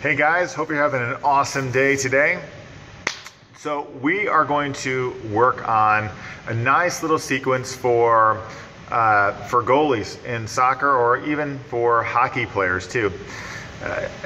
Hey guys, hope you're having an awesome day today. So we are going to work on a nice little sequence for goalies in soccer, or even for hockey players too.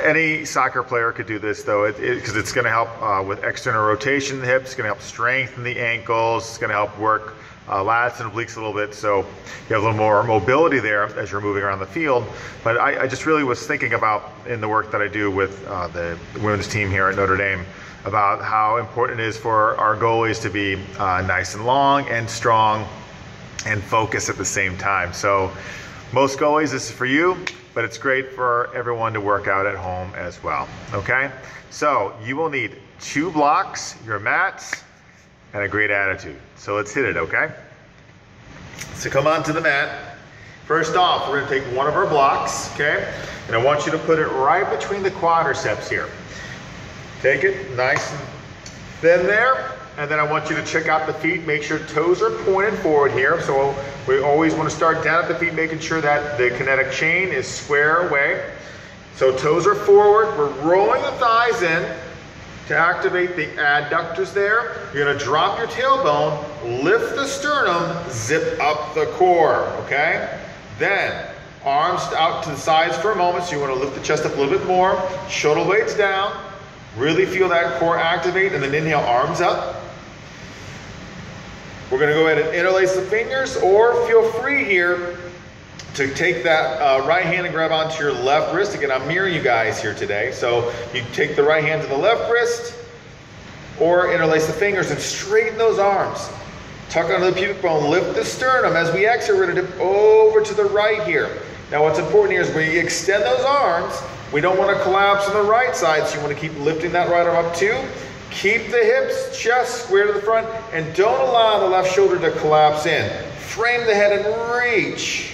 Any soccer player could do this though, because it's going to help with external rotation in the hips, it's going to help strengthen the ankles, it's going to help work lats and obliques a little bit, so you have a little more mobility there as you're moving around the field. But I just really was thinking about, in the work that I do with the women's team here at Notre Dame, about how important it is for our goalies to be nice and long and strong and focused at the same time. So most goalies, this is for you, but it's great for everyone to work out at home as well, okay? So you will need 2 blocks, your mats, and a great attitude. So let's hit it, okay? So come on to the mat. First off, we're gonna take one of our blocks, okay? And I want you to put it right between the quadriceps here. Take it nice and thin there, and then I want you to check out the feet. Make sure toes are pointed forward here. So we always want to start down at the feet, making sure that the kinetic chain is square away. So toes are forward. We're rolling the thighs in to activate the adductors there. You're gonna drop your tailbone, lift the sternum, zip up the core, okay? Then, arms out to the sides for a moment, so you wanna lift the chest up a little bit more, shoulder blades down, really feel that core activate, and then inhale, arms up. We're gonna go ahead and interlace the fingers, or feel free here to take that right hand and grab onto your left wrist. Again, I'm mirroring you guys here today. So you take the right hand to the left wrist, or interlace the fingers and straighten those arms. Tuck under the pubic bone, lift the sternum. As we exhale, we're gonna dip over to the right here. Now what's important here is when you extend those arms, we don't wanna collapse on the right side, so you wanna keep lifting that right arm up too. Keep the hips, chest square to the front, and don't allow the left shoulder to collapse in. Frame the head and reach.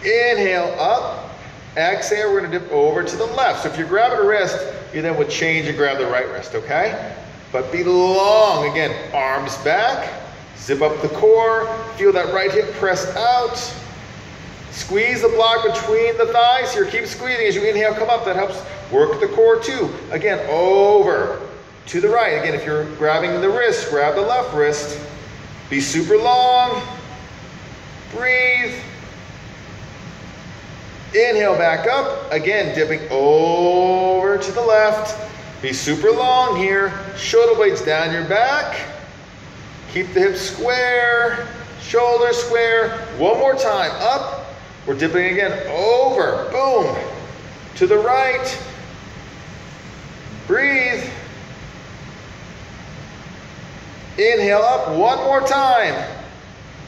Inhale up, exhale, we're gonna dip over to the left. So if you're grabbing a wrist, you then would change and grab the right wrist, okay? But be long, again, arms back, zip up the core, feel that right hip press out. Squeeze the block between the thighs here, keep squeezing as you inhale, come up, that helps work the core too. Again, over to the right. Again, if you're grabbing the wrist, grab the left wrist. Be super long, breathe. Inhale back up, again dipping over to the left. Be super long here, shoulder blades down your back. Keep the hips square, shoulders square. One more time, up. We're dipping again, over, boom. To the right, breathe. Inhale up, one more time.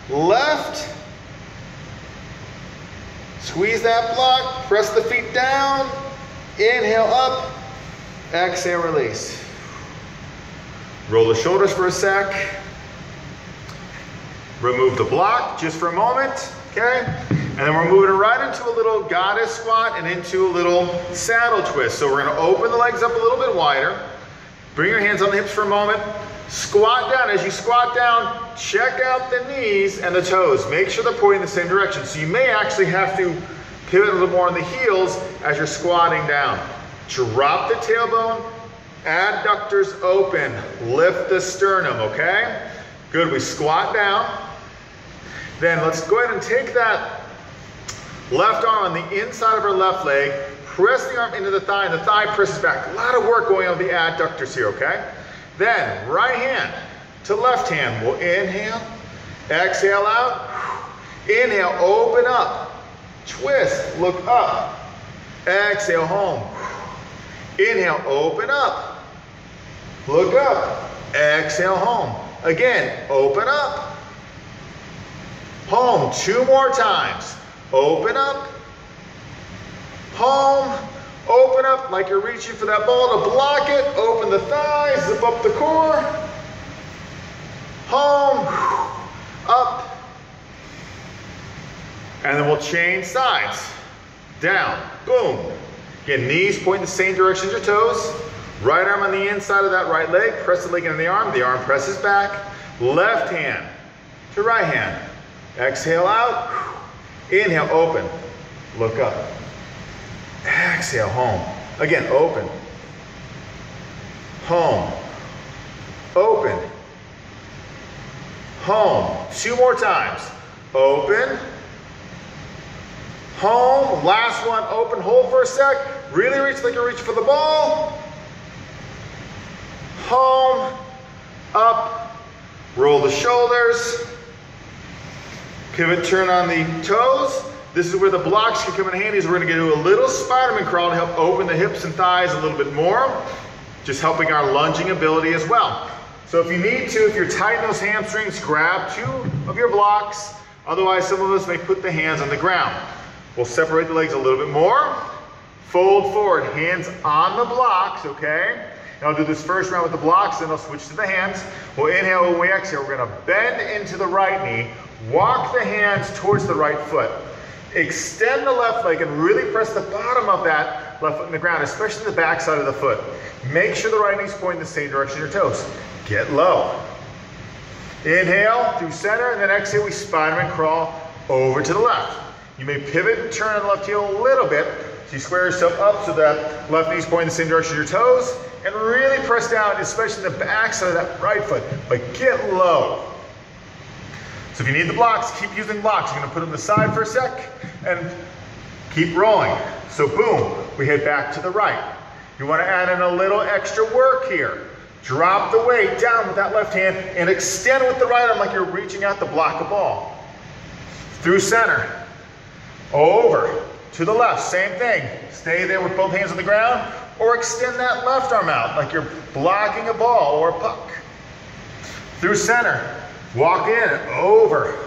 Left. Squeeze that block, press the feet down, inhale up, exhale, release. Roll the shoulders for a sec. Remove the block just for a moment, okay? And then we're moving right into a little goddess squat and into a little saddle twist. So we're gonna open the legs up a little bit wider. Bring your hands on the hips for a moment. Squat down. As you squat down, check out the knees and the toes. Make sure they're pointing in the same direction. So you may actually have to pivot a little more on the heels as you're squatting down. Drop the tailbone, adductors open, lift the sternum, okay? Good, we squat down. Then let's go ahead and take that left arm on the inside of our left leg, press the arm into the thigh, and the thigh presses back. A lot of work going on with the adductors here, okay? Then, right hand to left hand. We'll inhale, exhale out. Inhale, open up. Twist, look up. Exhale, home. Inhale, open up. Look up. Exhale, home. Again, open up. Home, 2 more times. Open up. Home. Open up like you're reaching for that ball to block it. Open the thighs, zip up the core. Home, up. And then we'll change sides. Down, boom. Again, knees point in the same direction as your toes. Right arm on the inside of that right leg. Press the leg into the arm presses back. Left hand to right hand. Exhale out. Inhale, open. Look up. Exhale, home. Again, open. Home. Open. Home. 2 more times. Open. Home. Last one. Open. Hold for a sec. Really reach like you're reaching for the ball. Home. Up. Roll the shoulders. Pivot turn on the toes. This is where the blocks can come in handy. We're going to do a little Spiderman crawl to help open the hips and thighs a little bit more. Just helping our lunging ability as well. So if you need to, if you're tight in those hamstrings, grab 2 of your blocks. Otherwise, some of us may put the hands on the ground. We'll separate the legs a little bit more. Fold forward, hands on the blocks, okay? And I'll do this first round with the blocks, then I'll switch to the hands. We'll inhale when we exhale. We're going to bend into the right knee. Walk the hands towards the right foot. Extend the left leg and really press the bottom of that left foot in the ground, especially the back side of the foot. Make sure the right knee's pointing the same direction as your toes. Get low. Inhale through center, and then exhale, we Spiderman crawl over to the left. You may pivot and turn on the left heel a little bit. So you square yourself up so that left knee's pointing the same direction as your toes, and really press down, especially the back side of that right foot, but get low. So if you need the blocks, keep using blocks. You're going to put them aside for a sec and keep rolling. So boom, we head back to the right. You want to add in a little extra work here. Drop the weight down with that left hand and extend with the right arm like you're reaching out to block a ball. Through center, over to the left, same thing. Stay there with both hands on the ground or extend that left arm out like you're blocking a ball or a puck. Through center. Walk in, over.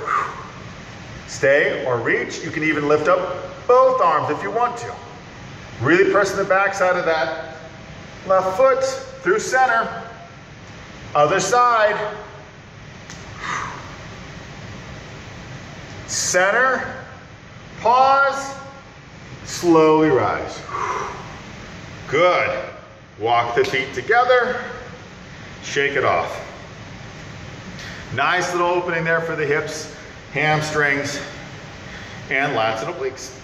Stay or reach. You can even lift up both arms if you want to. Really pressing the back side of that left foot through center. Other side. Center. Pause. Slowly rise. Good. Walk the feet together. Shake it off. Nice little opening there for the hips, hamstrings, and lats and obliques.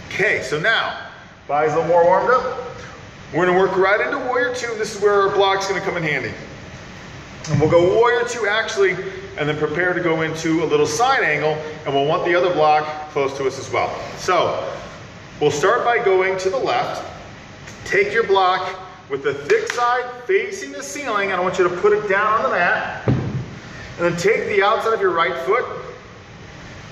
Okay, so now, body's a little more warmed up. We're gonna work right into Warrior 2. This is where our block's gonna come in handy. And we'll go Warrior 2 actually, and then prepare to go into a little side angle, and we'll want the other block close to us as well. So, we'll start by going to the left. Take your block with the thick side facing the ceiling, and I want you to put it down on the mat. And then take the outside of your right foot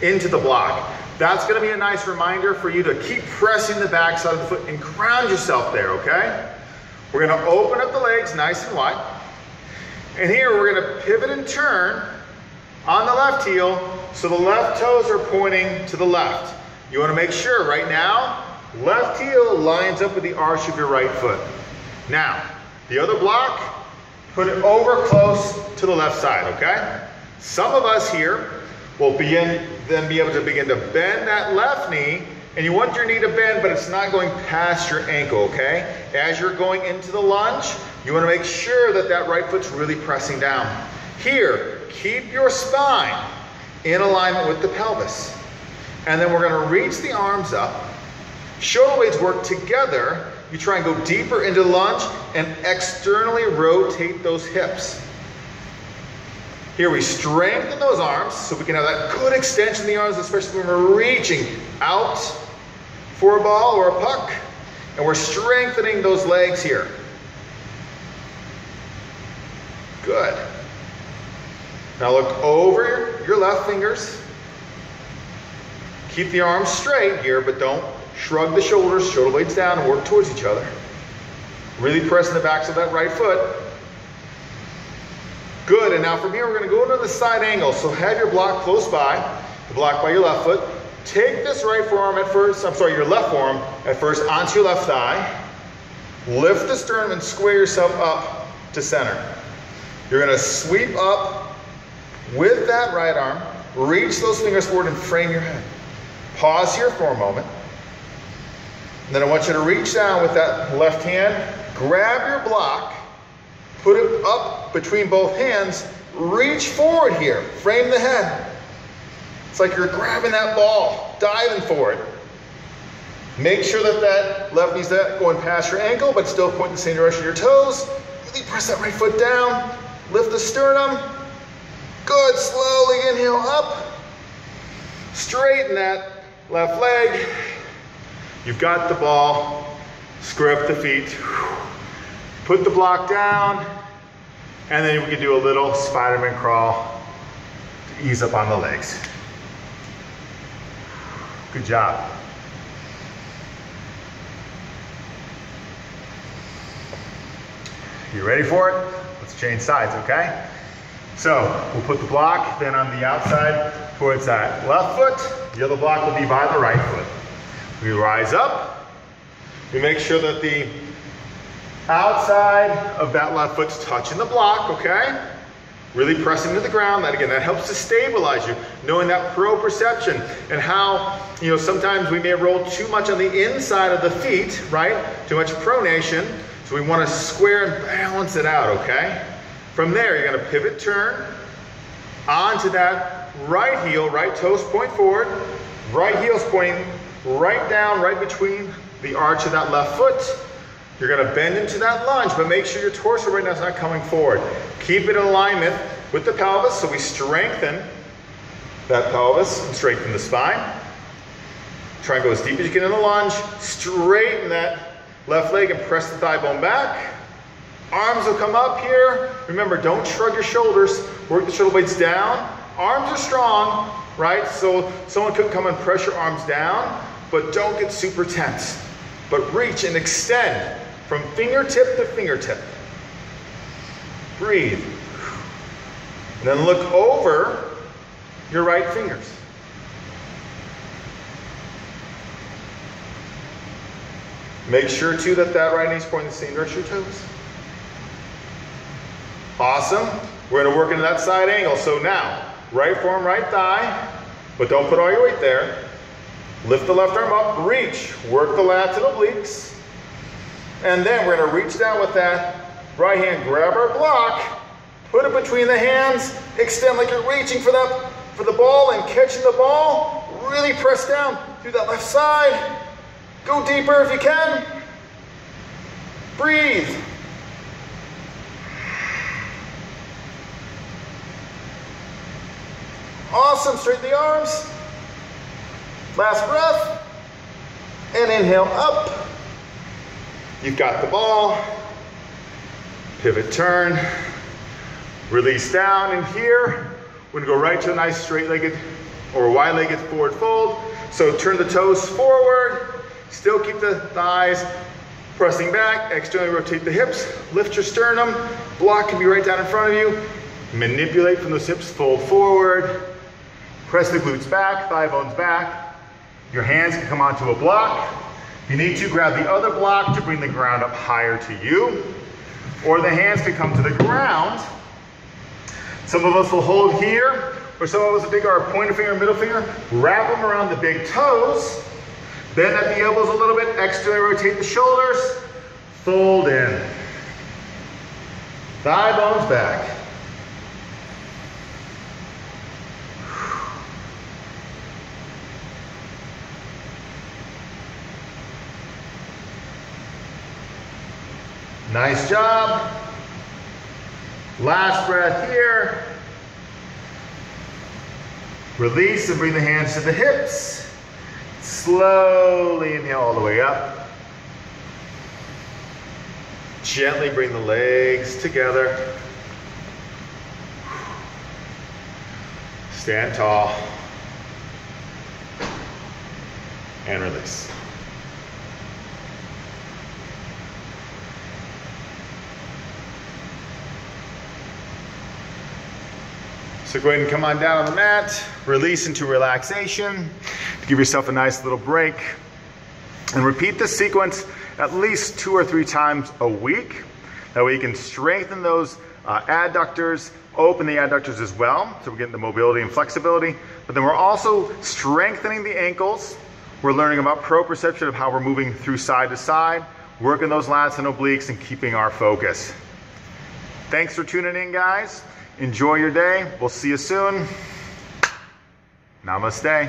into the block. That's going to be a nice reminder for you to keep pressing the back side of the foot and ground yourself there, okay? We're going to open up the legs nice and wide. And here we're going to pivot and turn on the left heel so the left toes are pointing to the left. You want to make sure right now, left heel lines up with the arch of your right foot. Now, the other block, put it over close to the left side, okay? Some of us here will be able to begin to bend that left knee, and you want your knee to bend, but it's not going past your ankle, okay? As you're going into the lunge, you want to make sure that that right foot's really pressing down. Here, keep your spine in alignment with the pelvis. And then we're going to reach the arms up. Shoulder blades work together. You try and go deeper into the lunge and externally rotate those hips. Here we strengthen those arms so we can have that good extension in the arms, especially when we're reaching out for a ball or a puck. And we're strengthening those legs here. Good. Now look over your left fingers. Keep the arms straight here, but don't shrug the shoulders, shoulder blades down, and work towards each other. Really pressing the backs of that right foot. Good, and now from here we're going to go into the side angle. So have your block close by, the block by your left foot. Take this right forearm at first, your left forearm at first onto your left thigh. Lift the sternum and square yourself up to center. You're going to sweep up with that right arm, reach those fingers forward and frame your head. Pause here for a moment. And then I want you to reach down with that left hand, grab your block, put it up between both hands, reach forward here, frame the head. It's like you're grabbing that ball, diving for it. Make sure that that left knee's not going past your ankle, but still point in the same direction of your toes. Really press that right foot down. Lift the sternum. Good, slowly inhale up. Straighten that left leg. You've got the ball. Screw up the feet. Put the block down. And then we can do a little Spiderman crawl to ease up on the legs. Good job. You ready for it? Let's change sides, okay? So we'll put the block then on the outside towards that left foot. The other block will be by the right foot. We rise up. We make sure that the outside of that left foot's touching the block, okay? Really pressing to the ground. That again, that helps to stabilize you. Knowing that proprioception and how, sometimes we may roll too much on the inside of the feet, right? Too much pronation. So we want to square and balance it out, okay? From there, you're going to pivot, turn onto that right heel, right toes point forward, right heel's pointing right down, right between the arch of that left foot. You're going to bend into that lunge, but make sure your torso right now is not coming forward. Keep it in alignment with the pelvis, so we strengthen that pelvis and strengthen the spine. Try and go as deep as you can in the lunge. Straighten that left leg and press the thigh bone back. Arms will come up here. Remember, don't shrug your shoulders. Work the shoulder blades down. Arms are strong, right? So someone could come and press your arms down, but don't get super tense. But reach and extend from fingertip to fingertip. Breathe. And then look over your right fingers. Make sure too that that right knee's pointing the same direction as your toes. Awesome. We're going to work into that side angle. So now, right forearm, right thigh, but don't put all your weight there. Lift the left arm up, reach, work the lats and obliques. And then we're going to reach down with that right hand, grab our block, put it between the hands, extend like you're reaching for the ball and catching the ball. Really press down through that left side. Go deeper if you can. Breathe. Awesome, straighten the arms. Last breath. And inhale up. You've got the ball. Pivot, turn. Release down in here. We're gonna go right to a nice straight-legged or wide-legged forward fold. So turn the toes forward. Still keep the thighs pressing back. Externally rotate the hips. Lift your sternum. Block can be right down in front of you. Manipulate from those hips, fold forward. Press the glutes back, thigh bones back. Your hands can come onto a block. If you need to, grab the other block to bring the ground up higher to you. Or the hands can come to the ground. Some of us will hold here, or some of us will take our pointer finger and middle finger, wrap them around the big toes. Bend at the elbows a little bit, externally rotate the shoulders, fold in. Thigh bones back. Nice job. Last breath here. Release and bring the hands to the hips. Slowly inhale all the way up. Gently bring the legs together. Stand tall. And release. So go ahead and come on down on the mat, release into relaxation, give yourself a nice little break, and repeat this sequence at least 2 or 3 times a week. That way you can strengthen those adductors, open the adductors as well, so we're getting the mobility and flexibility, but then we're also strengthening the ankles. We're learning about proprioception of how we're moving through side to side, working those lats and obliques and keeping our focus. Thanks for tuning in, guys. Enjoy your day. We'll see you soon. Namaste.